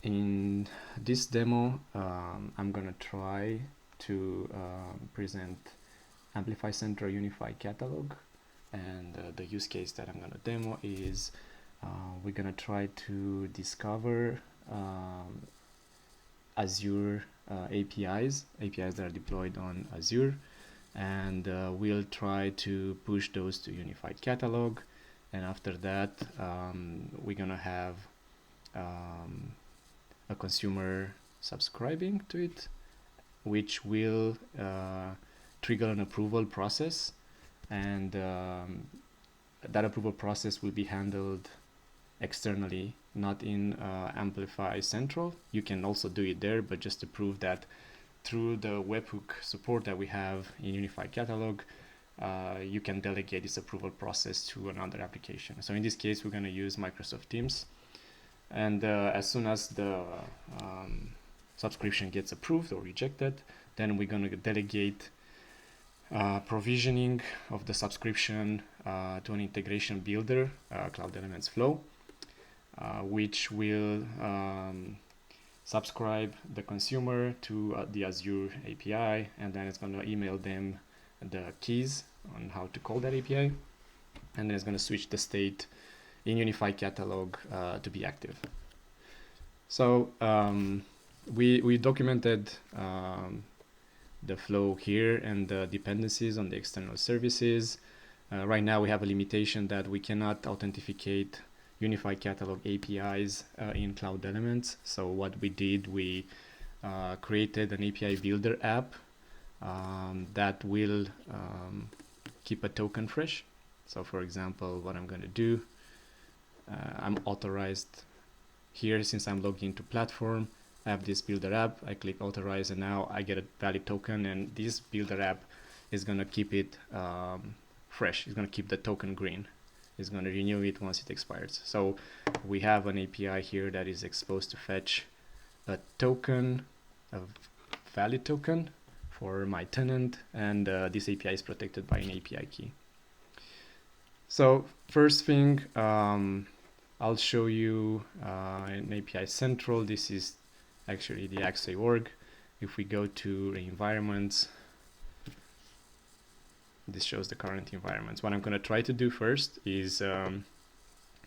In this demo, I'm gonna try to present AMPLIFY Central Unified Catalog, and the use case that I'm gonna demo is we're gonna try to discover Azure APIs that are deployed on Azure, and we'll try to push those to Unified Catalog, and after that we're gonna have a consumer subscribing to it, which will trigger an approval process, and that approval process will be handled externally, not in AMPLIFY Central. You can also do it there, but just to prove that through the webhook support that we have in Unified Catalog, you can delegate this approval process to another application. So in this case, we're going to use Microsoft Teams. And as soon as the subscription gets approved or rejected, then we're going to delegate provisioning of the subscription to an integration builder, Cloud Elements Flow, which will subscribe the consumer to the Azure API, and then it's going to email them the keys on how to call that API, and then it's going to switch the state in Unified Catalog to be active. So we documented the flow here and the dependencies on the external services. Right now we have a limitation that we cannot authenticate Unified Catalog APIs in Cloud Elements. So what we did, we created an API Builder app that will keep a token fresh. So for example, what I'm going to do, I'm authorized here. Since I'm logged into platform, I have this Builder app, I click authorize, and now I get a valid token, and this Builder app is going to keep it fresh. It's going to keep the token green. It's going to renew it once it expires. So we have an API here that is exposed to fetch a token, a valid token for my tenant, and this API is protected by an API key. So first thing, I'll show you an API Central. This is actually the Axway org. If we go to the environments, this shows the current environments. What I'm going to try to do first is I'm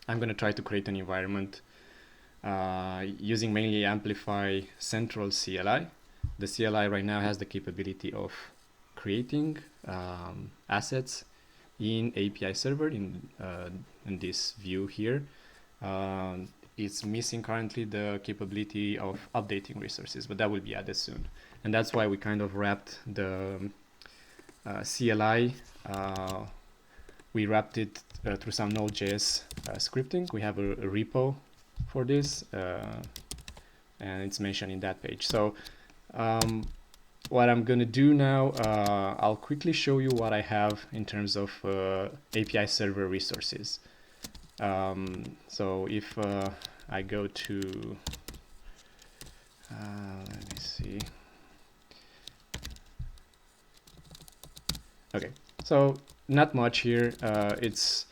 going to try to create an environment using mainly AMPLIFY Central CLI. The CLI right now has the capability of creating assets in API server in this view here. It's missing currently the capability of updating resources, but that will be added soon. And that's why we kind of wrapped the CLI. We wrapped it through some Node.js scripting. We have a repo for this, and it's mentioned in that page. So what I'm going to do now, I'll quickly show you what I have in terms of API server resources. So if I go to, let me see. Okay, so not much here. It's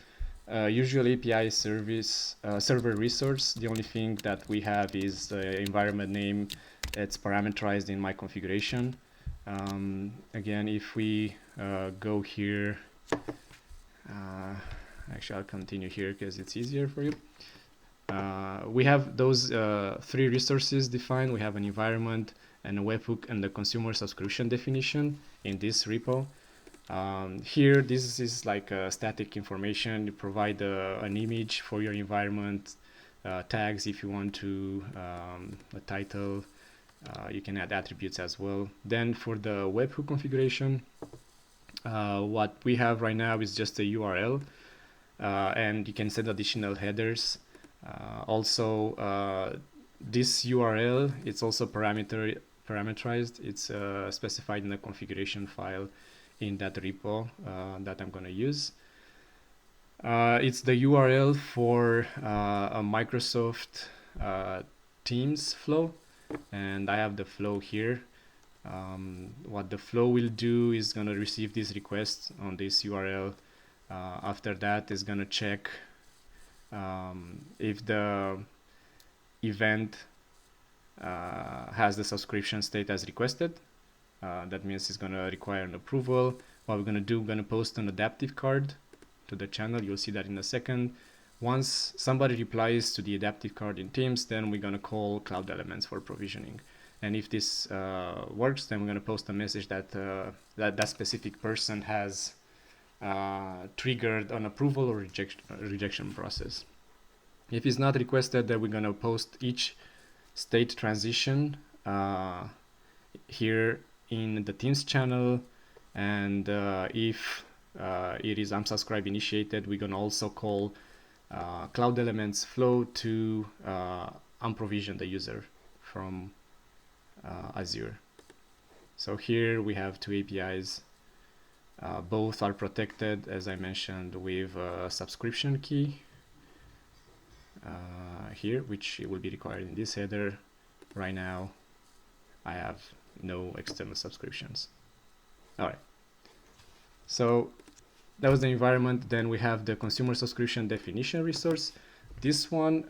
usual API service server resource. The only thing that we have is the environment name. It's parameterized in my configuration. Again, if we go here, actually I'll continue here because it's easier for you. We have those three resources defined. We have an environment and a webhook and the consumer subscription definition in this repo. Here, this is like static information. You provide an image for your environment, tags if you want to, a title. You can add attributes as well. Then for the webhook configuration, what we have right now is just a URL, and you can set additional headers. Also, this URL, it's also parameterized. It's specified in the configuration file in that repo that I'm going to use. It's the URL for a Microsoft Teams flow, and I have the flow here. What the flow will do is going to receive this request on this URL. After that, is going to check if the event has the subscription state as requested. That means it's going to require an approval. What we're going to do, we're going to post an adaptive card to the channel. You'll see that in a second. Once somebody replies to the adaptive card in Teams, then we're going to call Cloud Elements for provisioning. And if this works, then we're going to post a message that that specific person has triggered an approval or rejection process. If it's not requested, then we're going to post each state transition here in the Teams channel. And if it is unsubscribe initiated, we're going to also call Cloud Elements flow to unprovision the user from Azure. So here we have two APIs. Both are protected, as I mentioned, with a subscription key here, which will be required in this header. Right now, I have no external subscriptions. All right. So that was the environment. Then we have the consumer subscription definition resource. This one,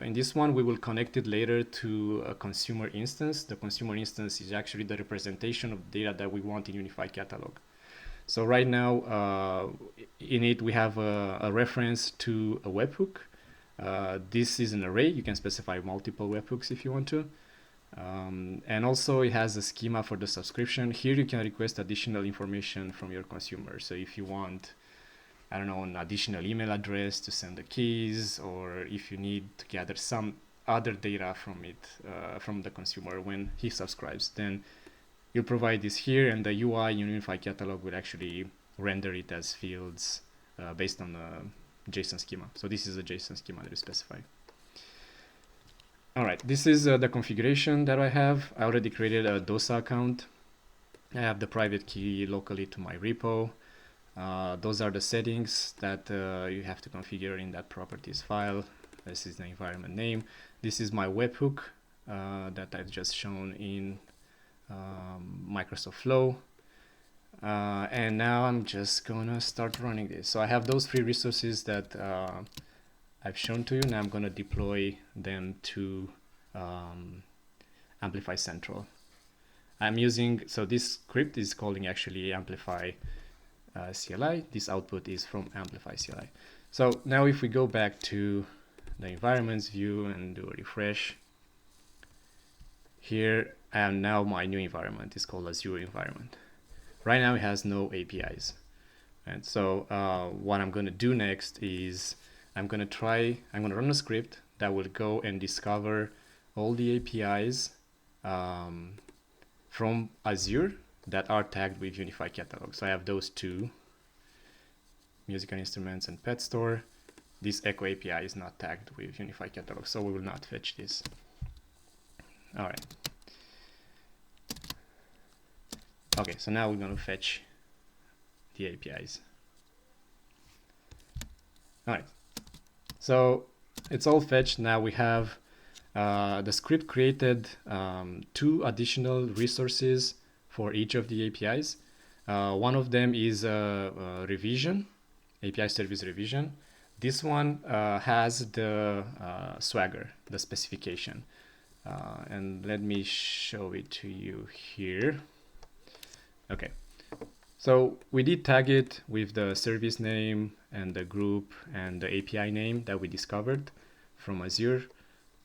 in this one, we will connect it later to a consumer instance. The consumer instance is actually the representation of data that we want in Unified Catalog. So right now, in it, we have a reference to a webhook. This is an array. You can specify multiple webhooks if you want to. And also it has a schema for the subscription. Here you can request additional information from your consumer. So if you want, I don't know, an additional email address to send the keys, or if you need to gather some other data from it, from the consumer when he subscribes, then you'll provide this here, and the UI in Unified Catalog will actually render it as fields based on the JSON schema. So this is a JSON schema that is specified. All right, this is the configuration that I have. I already created a DOSA account. I have the private key locally to my repo. Those are the settings that you have to configure in that properties file. This is the environment name. This is my webhook that I've just shown in Microsoft Flow. And now I'm just gonna start running this. So I have those three resources that I've shown to you. Now I'm gonna deploy them to AMPLIFY Central. I'm using, so this script is calling actually AMPLIFY CLI. This output is from AMPLIFY CLI. So now if we go back to the environments view and do a refresh, here and now my new environment is called Azure environment. Right now it has no APIs. And so what I'm going to do next is I'm going to run a script that will go and discover all the APIs from Azure that are tagged with Unified Catalog. So I have those two, musical instruments and pet store. This Echo API is not tagged with Unified Catalog, so we will not fetch this. All right. Okay, so now we're going to fetch the APIs. All right. So it's all fetched. Now we have the script created two additional resources for each of the APIs. One of them is a revision, API service revision. This one has the Swagger, the specification. And let me show it to you here. Okay, so we did tag it with the service name and the group and the API name that we discovered from Azure.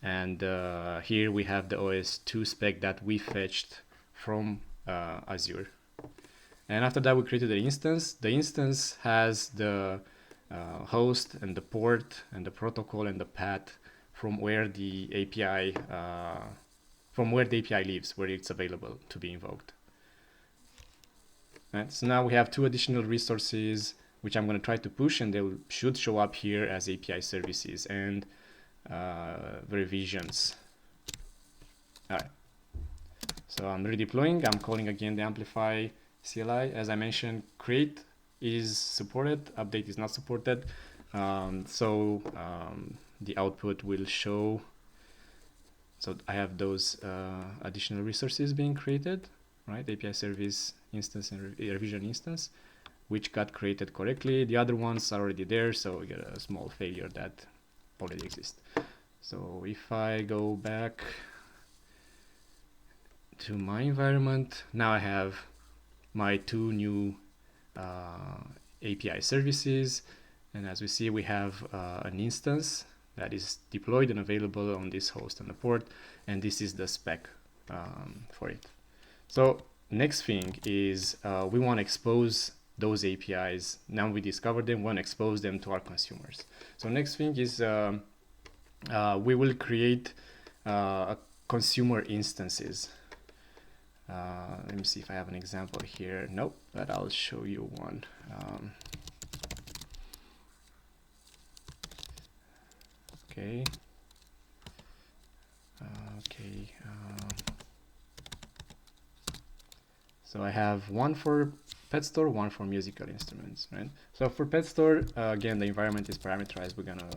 And here we have the OS2 spec that we fetched from Azure. And after that, we created an instance. The instance has the host and the port and the protocol and the path from where the API lives, where it's available to be invoked. Right, so now we have two additional resources which I'm going to try to push, and they should show up here as API services and revisions. All right. So I'm redeploying. I'm calling again the AMPLIFY CLI. As I mentioned, create is supported, update is not supported. The output will show. So I have those additional resources being created, right? API service instance and revision instance, which got created correctly. The other ones are already there, so we get a small failure that already exists. So if I go back to my environment, now I have my two new API services, and as we see, we have an instance that is deployed and available on this host and the port, and this is the spec for it. So next thing is we want to expose those APIs. Now we discovered them, we want to expose them to our consumers. So next thing is we will create consumer instances. Let me see if I have an example here. Nope, but I'll show you one. Okay. So I have one for pet store, one for musical instruments, right? So for pet store, again, the environment is parameterized. We're gonna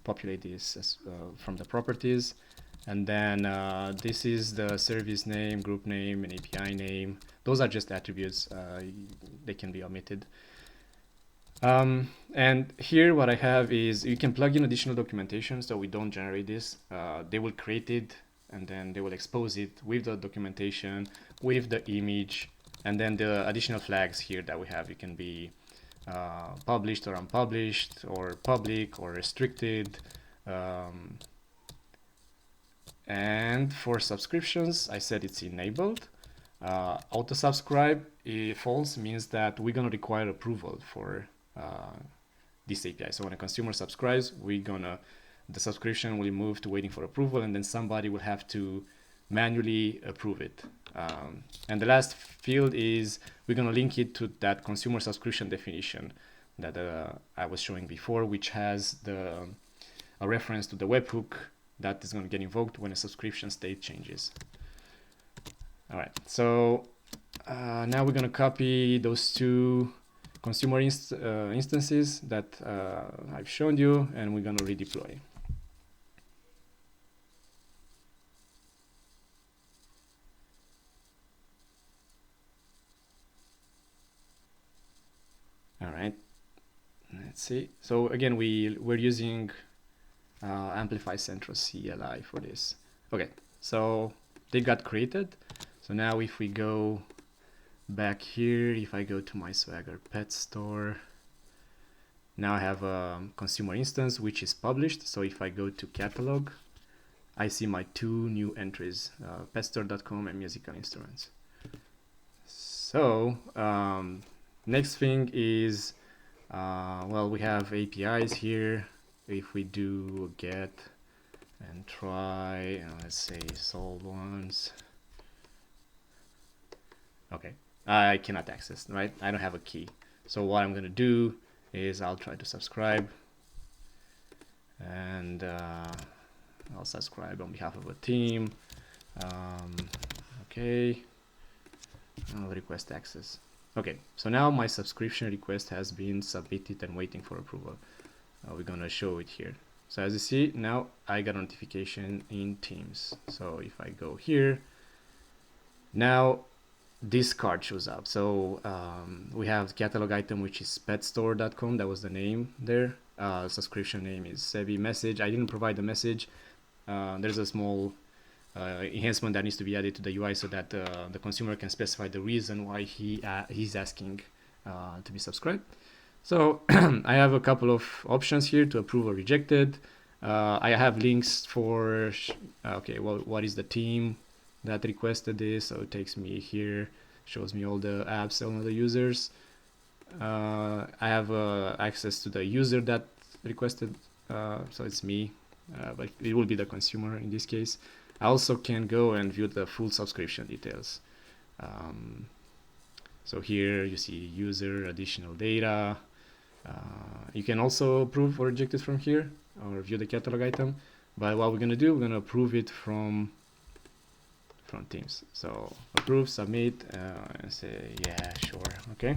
populate this as, from the properties. And then this is the service name, group name, and API name. Those are just attributes. They can be omitted. And here what I have is you can plug in additional documentation, so we don't generate this. They will create it, and then they will expose it with the documentation, with the image, and then the additional flags here that we have. It can be published or unpublished, or public or restricted. And for subscriptions, I said it's enabled. Auto subscribe false means that we're gonna require approval for this API. So when a consumer subscribes, the subscription will move to waiting for approval, and then somebody will have to manually approve it. And the last field is we're gonna link it to that consumer subscription definition that I was showing before, which has a reference to the webhook that is going to get invoked when a subscription state changes. All right, so now we're going to copy those two consumer instances that I've shown you, and we're going to redeploy. All right, let's see. So again, we're using AMPLIFY Central CLI for this. Okay, so they got created. So now if we go back here, if I go to my Swagger pet store, now I have a consumer instance which is published. So if I go to catalog, I see my two new entries, petstore.com and musical instruments. So next thing is, well, we have APIs here. If we do get and try, let's say solve once. Okay, I cannot access, right? I don't have a key. So what I'm gonna do is I'll try to subscribe, and I'll subscribe on behalf of a team. Okay, I'll request access. Okay, so now my subscription request has been submitted and waiting for approval. We're gonna show it here. So as you see, now I got a notification in Teams. So if I go here, now this card shows up. So we have the catalog item, which is petstore.com. That was the name there. Subscription name is Sebi message. I didn't provide the message. There's a small enhancement that needs to be added to the UI so that the consumer can specify the reason why he's asking to be subscribed. So I have a couple of options here to approve or rejected. I have links for, okay, well, what is the team that requested this? So it takes me here, shows me all the apps and all the users. I have access to the user that requested, so it's me, but it will be the consumer in this case. I also can go and view the full subscription details. So here you see user, additional data. You can also approve or reject it from here, or view the catalog item. But what we're gonna do, we're gonna approve it from Teams. So approve, submit, and say, yeah, sure, okay.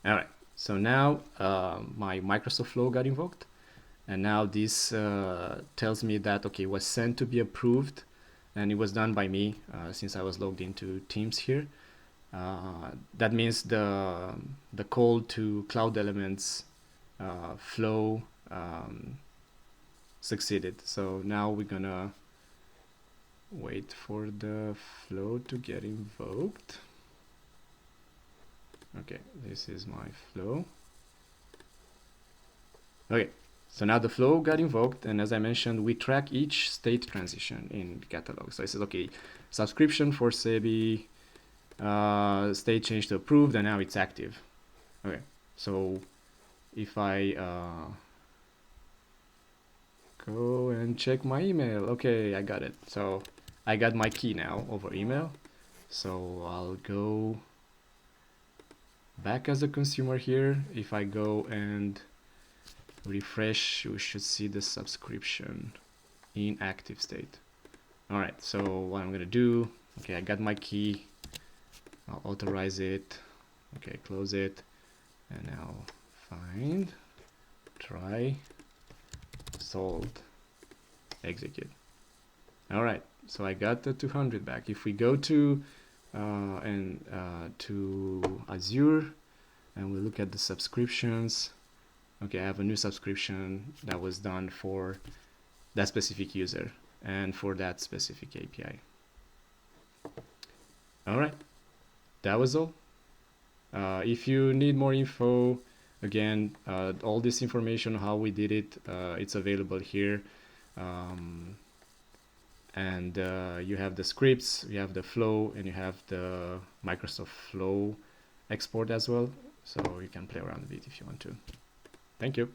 All right, so now my Microsoft Flow got invoked. And now this tells me that, okay, it was sent to be approved, and it was done by me since I was logged into Teams here. That means the call to Cloud Elements flow succeeded. So now we're gonna wait for the flow to get invoked. Okay, this is my flow. Okay, so now the flow got invoked, and as I mentioned, we track each state transition in catalog. So I said, okay, subscription for Sebi, state change to approved, and now it's active. Okay, so if I go and check my email, okay, I got it. So I got my key now over email. So I'll go back as a consumer here. If I go and refresh, we should see the subscription in active state. All right, so what I'm gonna do, okay, I got my key, I'll authorize it, okay, close it, and now find, try, solved, execute. All right, so I got the 200 back. If we go to to Azure and we look at the subscriptions, okay, I have a new subscription that was done for that specific user and for that specific API. All right, that was all. If you need more info, again, all this information, how we did it, it's available here. And you have the scripts, you have the flow, and you have the Microsoft Flow export as well. So you can play around with it if you want to. Thank you.